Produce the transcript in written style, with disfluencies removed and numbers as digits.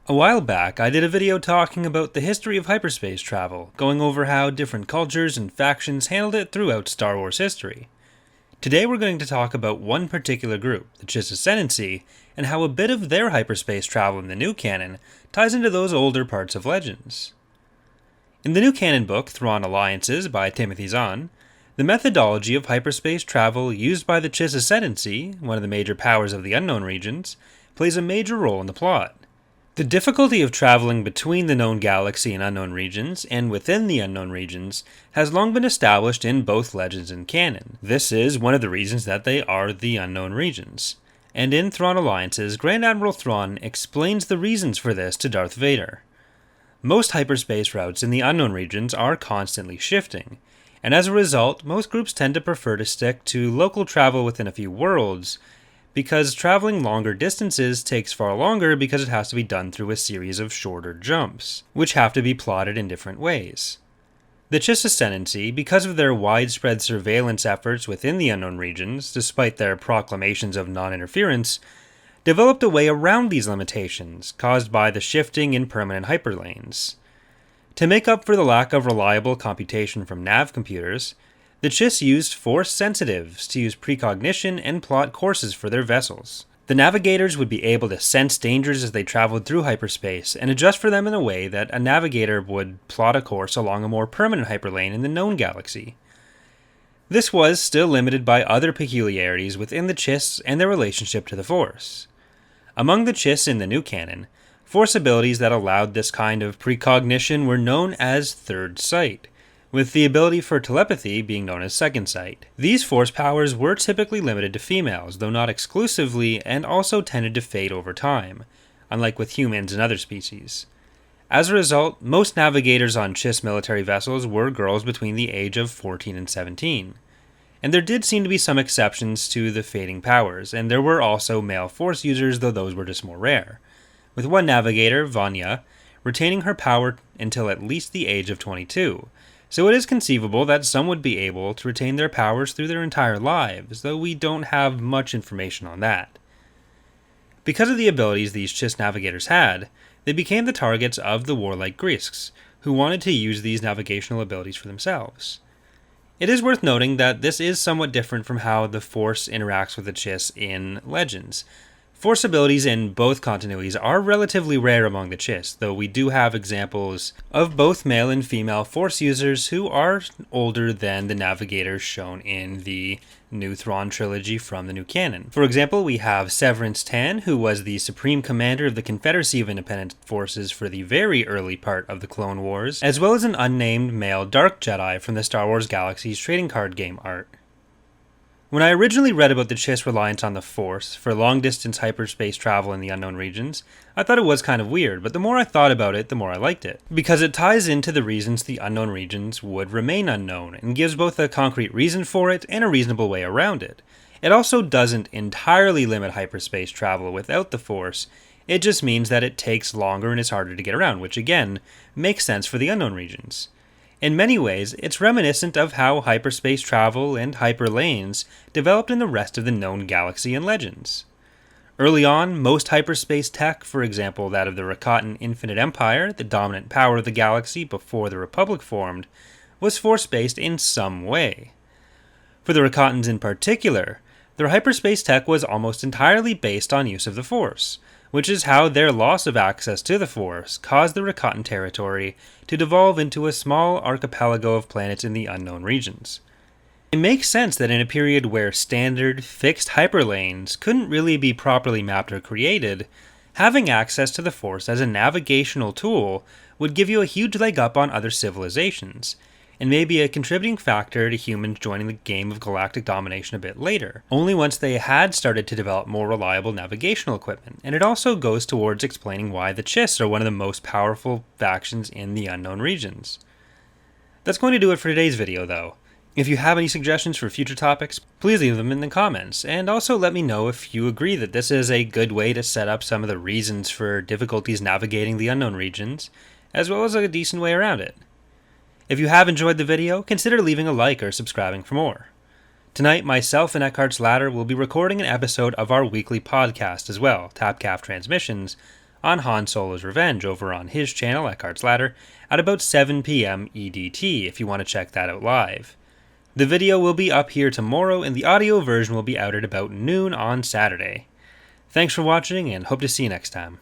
A while back, I did a video talking about the history of hyperspace travel, going over how different cultures and factions handled it throughout Star Wars history. Today we're going to talk about one particular group, the Chiss Ascendancy, and how a bit of their hyperspace travel in the new canon ties into those older parts of Legends. In the new canon book, Thrawn Alliances by Timothy Zahn, the methodology of hyperspace travel used by the Chiss Ascendancy, one of the major powers of the unknown regions, plays a major role in the plot. The difficulty of traveling between the known galaxy and unknown regions, and within the unknown regions, has long been established in both Legends and canon. This is one of the reasons that they are the unknown regions. And in Thrawn Alliances, Grand Admiral Thrawn explains the reasons for this to Darth Vader. Most hyperspace routes in the unknown regions are constantly shifting, and as a result, most groups tend to prefer to stick to local travel within a few worlds, because traveling longer distances takes far longer because it has to be done through a series of shorter jumps, which have to be plotted in different ways. The Chiss Ascendancy, because of their widespread surveillance efforts within the unknown regions, despite their proclamations of non-interference, developed a way around these limitations, caused by the shifting in permanent hyperlanes. To make up for the lack of reliable computation from nav computers, the Chiss used Force sensitives to use precognition and plot courses for their vessels. The navigators would be able to sense dangers as they traveled through hyperspace and adjust for them in a way that a navigator would plot a course along a more permanent hyperlane in the known galaxy. This was still limited by other peculiarities within the Chiss and their relationship to the Force. Among the Chiss in the new canon, Force abilities that allowed this kind of precognition were known as Third Sight, with the ability for telepathy being known as Second Sight. These Force powers were typically limited to females, though not exclusively, and also tended to fade over time, unlike with humans and other species. As a result, most navigators on Chiss military vessels were girls between the age of 14 and 17. And there did seem to be some exceptions to the fading powers, and there were also male Force users, though those were just more rare, with one navigator, Vanya, retaining her power until at least the age of 22, so it is conceivable that some would be able to retain their powers through their entire lives, though we don't have much information on that. Because of the abilities these Chiss navigators had, they became the targets of the warlike Greeks, who wanted to use these navigational abilities for themselves. It is worth noting that this is somewhat different from how the Force interacts with the Chiss in Legends. Force abilities in both continuities are relatively rare among the Chiss, though we do have examples of both male and female Force users who are older than the navigators shown in the new Thrawn trilogy from the new canon. For example, we have Severance Tan, who was the Supreme Commander of the Confederacy of Independent Forces for the very early part of the Clone Wars, as well as an unnamed male Dark Jedi from the Star Wars Galaxies trading card game art. When I originally read about the Chiss reliance on the Force for long-distance hyperspace travel in the unknown regions, I thought it was kind of weird, but the more I thought about it, the more I liked it, because it ties into the reasons the unknown regions would remain unknown, and gives both a concrete reason for it and a reasonable way around it. It also doesn't entirely limit hyperspace travel without the Force, it just means that it takes longer and is harder to get around, which again, makes sense for the unknown regions. In many ways, it's reminiscent of how hyperspace travel and hyperlanes developed in the rest of the known galaxy and Legends. Early on, most hyperspace tech, for example that of the Rakatan Infinite Empire, the dominant power of the galaxy before the Republic formed, was Force-based in some way. For the Rakatans in particular, their hyperspace tech was almost entirely based on use of the Force, which is how their loss of access to the Force caused the Rakatan territory to devolve into a small archipelago of planets in the unknown regions. It makes sense that in a period where standard, fixed hyperlanes couldn't really be properly mapped or created, having access to the Force as a navigational tool would give you a huge leg up on other civilizations, and may be a contributing factor to humans joining the game of galactic domination a bit later, only once they had started to develop more reliable navigational equipment, and it also goes towards explaining why the Chiss are one of the most powerful factions in the unknown regions. That's going to do it for today's video though. If you have any suggestions for future topics, please leave them in the comments, and also let me know if you agree that this is a good way to set up some of the reasons for difficulties navigating the unknown regions, as well as a decent way around it. If you have enjoyed the video, consider leaving a like or subscribing for more. Tonight, myself and Eckhart's Ladder will be recording an episode of our weekly podcast as well, Tapcaf Transmissions, on Han Solo's revenge over on his channel, Eckhart's Ladder, at about 7 PM EDT if you want to check that out live. The video will be up here tomorrow and the audio version will be out at about noon on Saturday. Thanks for watching and hope to see you next time.